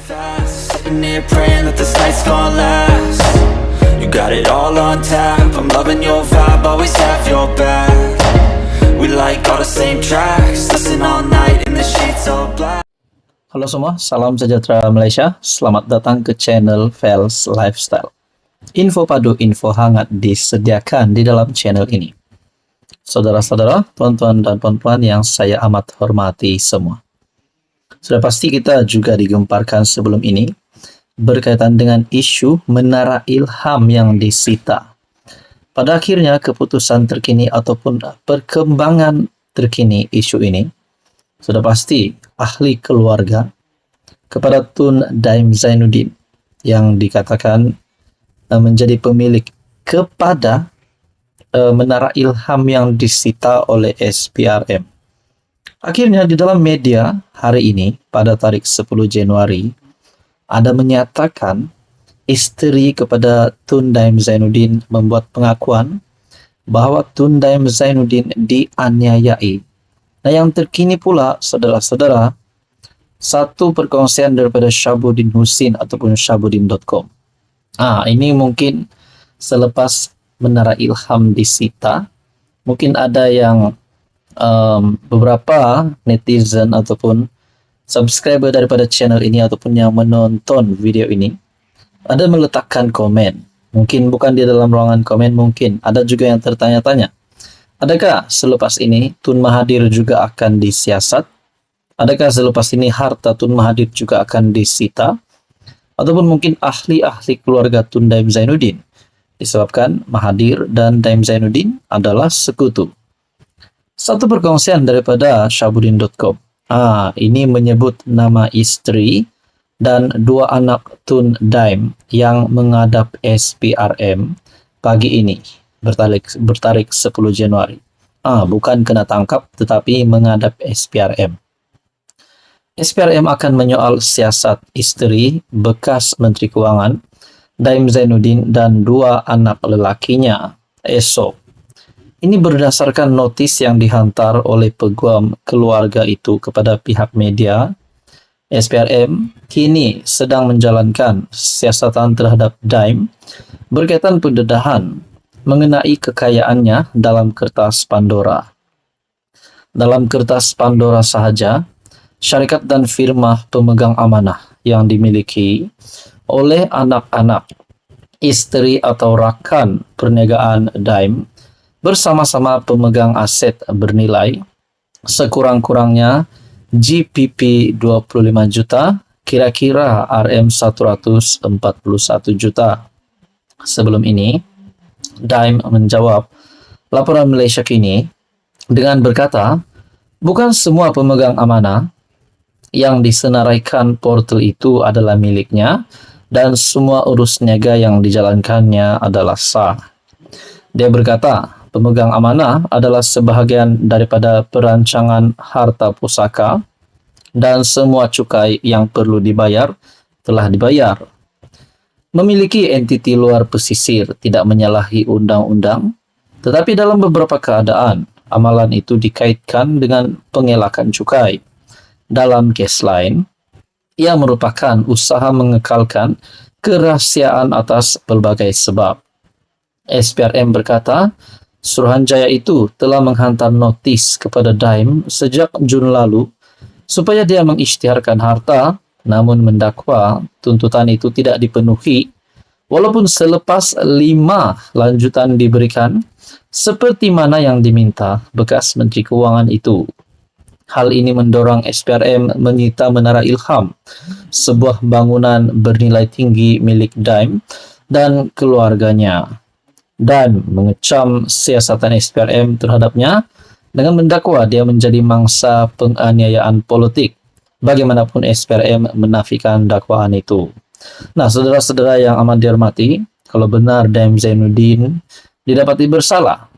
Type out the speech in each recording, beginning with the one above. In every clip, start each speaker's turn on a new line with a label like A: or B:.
A: fast, sitting here praying that this night's gonna last. You got it all on tap, I'm loving your vibe, always have your back. We like all the same tracks, listen all night in the sheets all black.
B: Halo semua, salam sejahtera Malaysia. Selamat datang ke channel Fels Lifestyle. Info padu, info hangat disediakan di dalam channel ini. Saudara-saudara, tuan-tuan dan puan-puan yang saya amat hormati semua. Sudah pasti kita juga digemparkan sebelum ini berkaitan dengan isu Menara Ilham yang disita. Pada akhirnya keputusan terkini ataupun perkembangan terkini isu ini sudah pasti ahli keluarga kepada Tun Daim Zainuddin yang dikatakan menjadi pemilik kepada Menara Ilham yang disita oleh SPRM. Akhirnya di dalam media hari ini pada tarik 10 Januari ada menyatakan isteri kepada Tun Daim Zainuddin membuat pengakuan bahwa Tun Daim Zainuddin dianiayai. Nah, yang terkini pula saudara-saudara, satu perkongsian daripada Syabuddin Husin ataupun Syabuddin.com. Ini mungkin selepas Menara Ilham disita, mungkin ada yang beberapa netizen ataupun subscriber daripada channel ini ataupun yang menonton video ini ada meletakkan komen. Mungkin bukan di dalam ruangan komen, mungkin ada juga yang tertanya-tanya, adakah selepas ini Tun Mahathir juga akan disiasat? Adakah selepas ini harta Tun Mahathir juga akan disita? Ataupun mungkin ahli-ahli keluarga Tun Daim Zainuddin, disebabkan Mahathir dan Daim Zainuddin adalah sekutu. Satu perkongsian daripada Syabuddin.com. Ini menyebut nama istri dan dua anak Tun Daim yang menghadap SPRM pagi ini bertarik 10 Januari. Bukan kena tangkap tetapi menghadap SPRM. SPRM akan menyoal siasat istri bekas Menteri Kewangan Daim Zainuddin dan dua anak lelakinya esok. Ini berdasarkan notis yang dihantar oleh peguam keluarga itu kepada pihak media. SPRM kini sedang menjalankan siasatan terhadap Daim berkaitan pendedahan mengenai kekayaannya dalam kertas Pandora. Dalam kertas Pandora sahaja, syarikat dan firma pemegang amanah yang dimiliki oleh anak-anak, isteri atau rakan perniagaan Daim bersama-sama pemegang aset bernilai sekurang-kurangnya GPP 25 juta, kira-kira RM 141 juta. Sebelum ini, Daim menjawab laporan Malaysia Kini dengan berkata, bukan semua pemegang amanah yang disenaraikan portal itu adalah miliknya dan semua urus niaga yang dijalankannya adalah sah. Dia berkata, pemegang amanah adalah sebahagian daripada perancangan harta pusaka dan semua cukai yang perlu dibayar telah dibayar. Memiliki entiti luar pesisir tidak menyalahi undang-undang, tetapi dalam beberapa keadaan amalan itu dikaitkan dengan pengelakan cukai. Dalam kes lain, ia merupakan usaha mengekalkan kerahasiaan atas pelbagai sebab. SPRM berkata, Suruhanjaya itu telah menghantar notis kepada Daim sejak Jun lalu supaya dia mengisytiharkan harta, namun mendakwa tuntutan itu tidak dipenuhi walaupun selepas 5 lanjutan diberikan seperti mana yang diminta bekas Menteri Kewangan itu. Hal ini mendorong SPRM menyita Menara Ilham, sebuah bangunan bernilai tinggi milik Daim dan keluarganya, dan mengecam siasatan SPRM terhadapnya dengan mendakwa dia menjadi mangsa penganiayaan politik. Bagaimanapun SPRM menafikan dakwaan itu. Nah, saudara-saudara yang amat dihormati, kalau benar Daim Zainuddin didapati bersalah,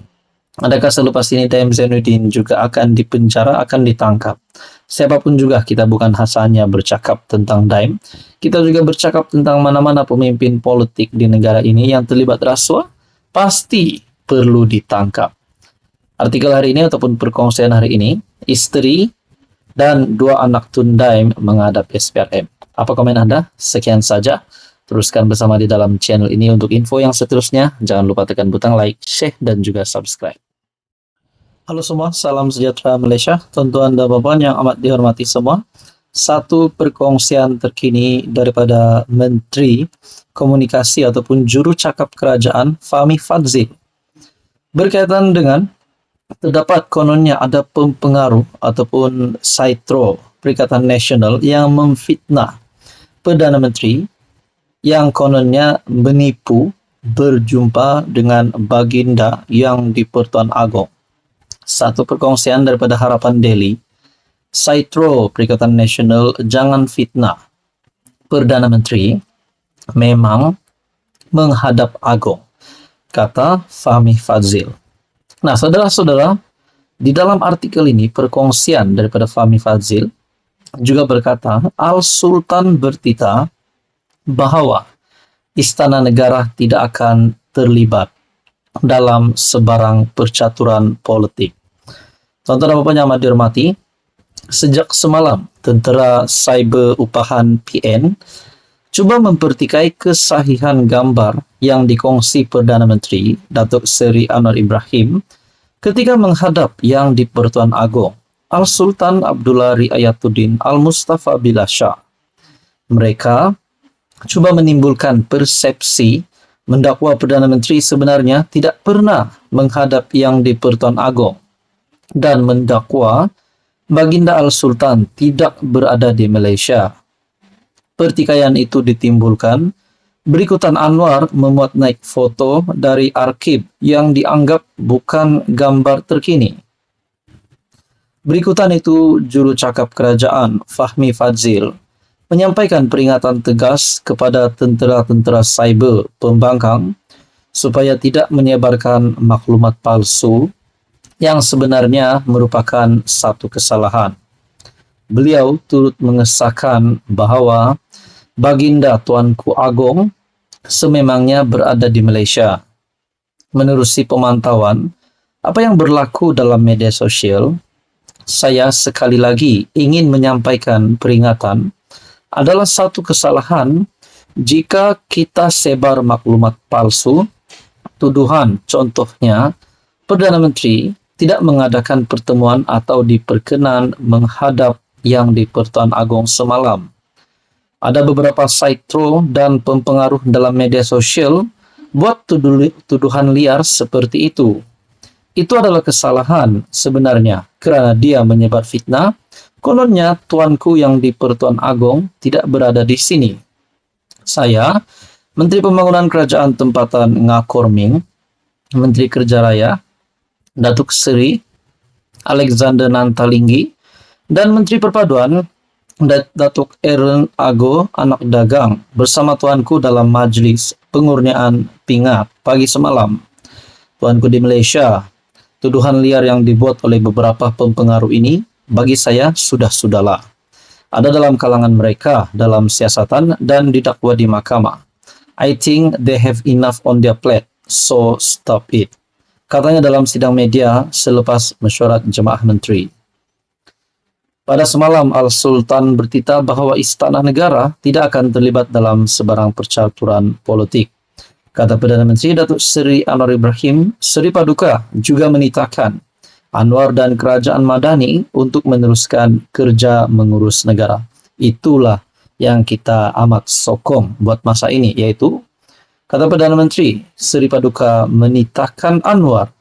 B: adakah selepas ini Daim Zainuddin juga akan dipenjara, akan ditangkap? Siapapun juga, kita bukan hanya bercakap tentang Daim, kita juga bercakap tentang mana-mana pemimpin politik di negara ini yang terlibat rasuah, pasti perlu ditangkap. Artikel hari ini ataupun perkongsian hari ini, istri dan dua anak Tun Daim menghadap SPRM. Apa komen Anda? Sekian saja. Teruskan bersama di dalam channel ini untuk info yang seterusnya. Jangan lupa tekan butang like, share, dan juga subscribe. Halo semua, salam sejahtera Malaysia. Tuan-tuan dan puan yang amat dihormati semua. Satu perkongsian terkini daripada Menteri Komunikasi ataupun Juru Cakap Kerajaan Fahmi Fadzil berkaitan dengan terdapat kononnya ada pempengaruh ataupun saitro Perikatan Nasional yang memfitnah Perdana Menteri yang kononnya menipu berjumpa dengan baginda yang di-Pertuan Agong. Satu perkongsian daripada Harapan Daily. Saitro Perikatan Nasional jangan fitnah Perdana Menteri memang menghadap Agong, kata Fahmi Fadzil. Nah, saudara-saudara, di dalam artikel ini perkongsian daripada Fahmi Fadzil juga berkata Al Sultan bertitah bahwa Istana Negara tidak akan terlibat dalam sebarang percaturan politik. Tuan-tuan dan puan yang amat dihormati, sejak semalam, tentera cyber upahan PN cuba mempertikai kesahihan gambar yang dikongsi Perdana Menteri Datuk Seri Anwar Ibrahim ketika menghadap yang di-Pertuan Agong, Al-Sultan Abdullah Riayatuddin Al-Mustafa Billah Shah. Mereka cuba menimbulkan persepsi mendakwa Perdana Menteri sebenarnya tidak pernah menghadap yang di-Pertuan Agong dan mendakwa Baginda Al-Sultan tidak berada di Malaysia. Pertikaian itu ditimbulkan berikutan Anwar memuat naik foto dari arkib yang dianggap bukan gambar terkini. Berikutan itu, Juru Cakap Kerajaan Fahmi Fadzil menyampaikan peringatan tegas kepada tentera-tentera cyber pembangkang supaya tidak menyebarkan maklumat palsu yang sebenarnya merupakan satu kesalahan. Beliau turut mengesahkan bahawa Baginda Tuanku Agong sememangnya berada di Malaysia. Menerusi pemantauan apa yang berlaku dalam media sosial, saya sekali lagi ingin menyampaikan peringatan adalah satu kesalahan jika kita sebar maklumat palsu, tuduhan contohnya Perdana Menteri tidak mengadakan pertemuan atau diperkenan menghadap yang di-Pertuan Agong semalam. Ada beberapa saitro dan pempengaruh dalam media sosial buat tuduhan liar seperti itu. Itu adalah kesalahan sebenarnya kerana dia menyebar fitnah. Kononnya tuanku yang di-Pertuan Agong tidak berada di sini. Saya, Menteri Pembangunan Kerajaan Tempatan Ngakorming, Menteri Kerja Raya, Datuk Seri Alexander Nantalinggi, dan Menteri Perpaduan Datuk Aaron Ago Anak Dagang bersama tuanku dalam majlis pengurniaan pingat pagi semalam. Tuanku di Malaysia, tuduhan liar yang dibuat oleh beberapa pempengaruh ini bagi saya sudah-sudahlah. Ada dalam kalangan mereka dalam siasatan dan didakwa di mahkamah. I think they have enough on their plate, so stop it. Katanya dalam sidang media selepas mesyuarat Jemaah Menteri. Pada semalam, Al-Sultan bertitah bahawa Istana Negara tidak akan terlibat dalam sebarang percaturan politik. Kata Perdana Menteri Datuk Seri Anwar Ibrahim, Seri Paduka juga menitahkan Anwar dan Kerajaan Madani untuk meneruskan kerja mengurus negara. Itulah yang kita amat sokong buat masa ini, yaitu kata Perdana Menteri, Seri Paduka menitahkan Anwar,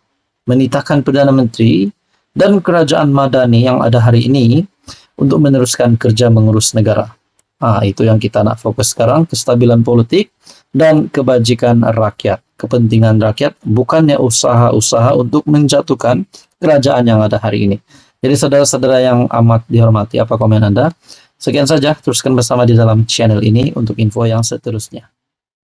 B: menitahkan Perdana Menteri dan Kerajaan Madani yang ada hari ini untuk meneruskan kerja mengurus negara. Itu yang kita nak fokus sekarang, kestabilan politik dan kebajikan rakyat. Kepentingan rakyat, bukannya usaha-usaha untuk menjatuhkan kerajaan yang ada hari ini. Jadi saudara-saudara yang amat dihormati, apa komen Anda? Sekian saja, teruskan bersama di dalam channel ini untuk info yang seterusnya.